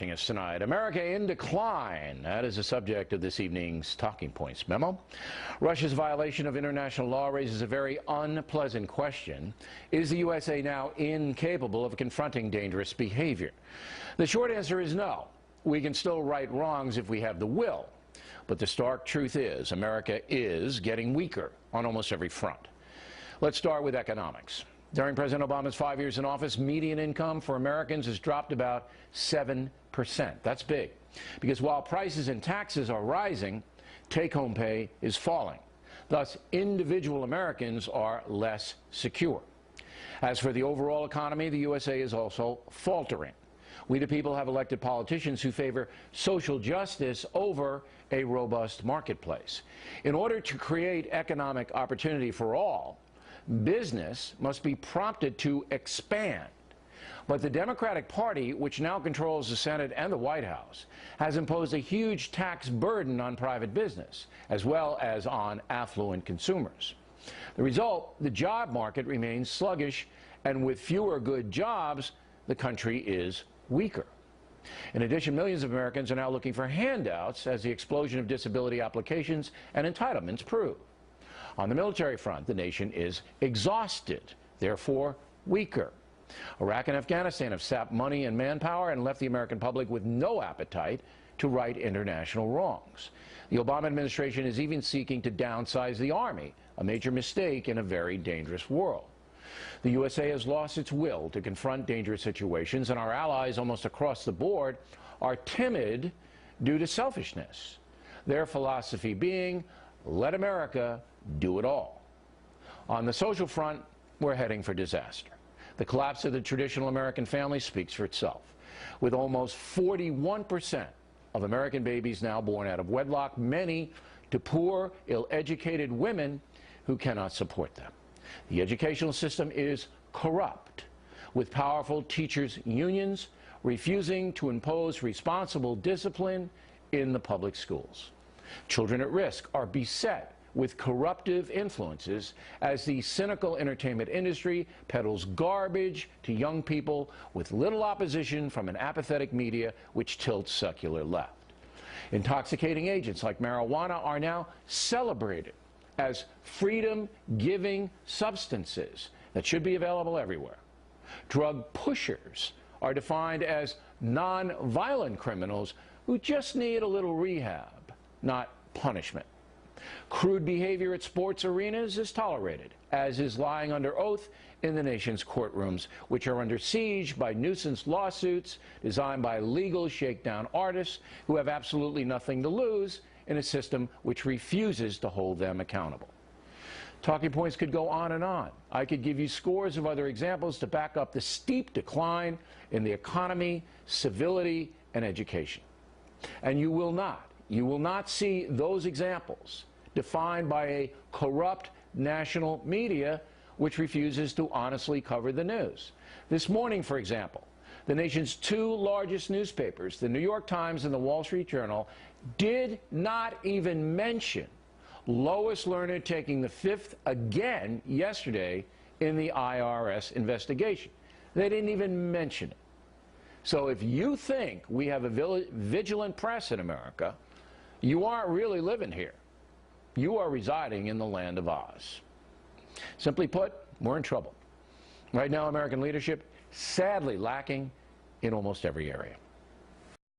Us tonight. America in decline. That is the subject of this evening's Talking Points memo. Russia's violation of international law raises a very unpleasant question. Is the USA now incapable of confronting dangerous behavior? The short answer is no. We can still right wrongs if we have the will. But the stark truth is America is getting weaker on almost every front. Let's start with economics. During President Obama's 5 years in office, median income for Americans has dropped about 7%. That's big, because while prices and taxes are rising, take-home pay is falling. Thus, individual Americans are less secure. As for the overall economy, the USA is also faltering. We the people have elected politicians who favor social justice over a robust marketplace. In order to create economic opportunity for all, business must be prompted to expand. But the Democratic Party, which now controls the Senate and the White House, has imposed a huge tax burden on private business, as well as on affluent consumers. The result, the job market remains sluggish, and with fewer good jobs, the country is weaker. In addition, millions of Americans are now looking for handouts as the explosion of disability applications and entitlements prove. On the military front, the nation is exhausted, therefore weaker. Iraq and Afghanistan have sapped money and manpower and left the American public with no appetite to right international wrongs. The Obama administration is even seeking to downsize the Army, a major mistake in a very dangerous world. The USA has lost its will to confront dangerous situations, and our allies almost across the board are timid due to selfishness. Their philosophy being, let America do it all. On the social front, we're heading for disaster. The collapse of the traditional American family speaks for itself. With almost 41% of American babies now born out of wedlock, many to poor, ill-educated women who cannot support them. The educational system is corrupt, with powerful teachers' unions refusing to impose responsible discipline in the public schools. Children at risk are beset with corruptive influences as the cynical entertainment industry peddles garbage to young people with little opposition from an apathetic media which tilts secular left. Intoxicating agents like marijuana are now celebrated as freedom-giving substances that should be available everywhere. Drug pushers are defined as non-violent criminals who just need a little rehab, not punishment. Crude behavior at sports arenas is tolerated, as is lying under oath in the nation's courtrooms, which are under siege by nuisance lawsuits designed by legal shakedown artists who have absolutely nothing to lose in a system which refuses to hold them accountable. Talking points could go on and on. I could give you scores of other examples to back up the steep decline in the economy, civility, and education. And you will not see those examples defined by a corrupt national media which refuses to honestly cover the news. This morning, for example, the nation's two largest newspapers, the New York Times and the Wall Street Journal, did not even mention Lois Lerner taking the fifth again yesterday in the IRS investigation. They didn't even mention it. So if you think we have a vigilant press in America, you aren't really living here. You are residing in the land of Oz. Simply put, we're in trouble. Right now, American leadership sadly lacking in almost every area.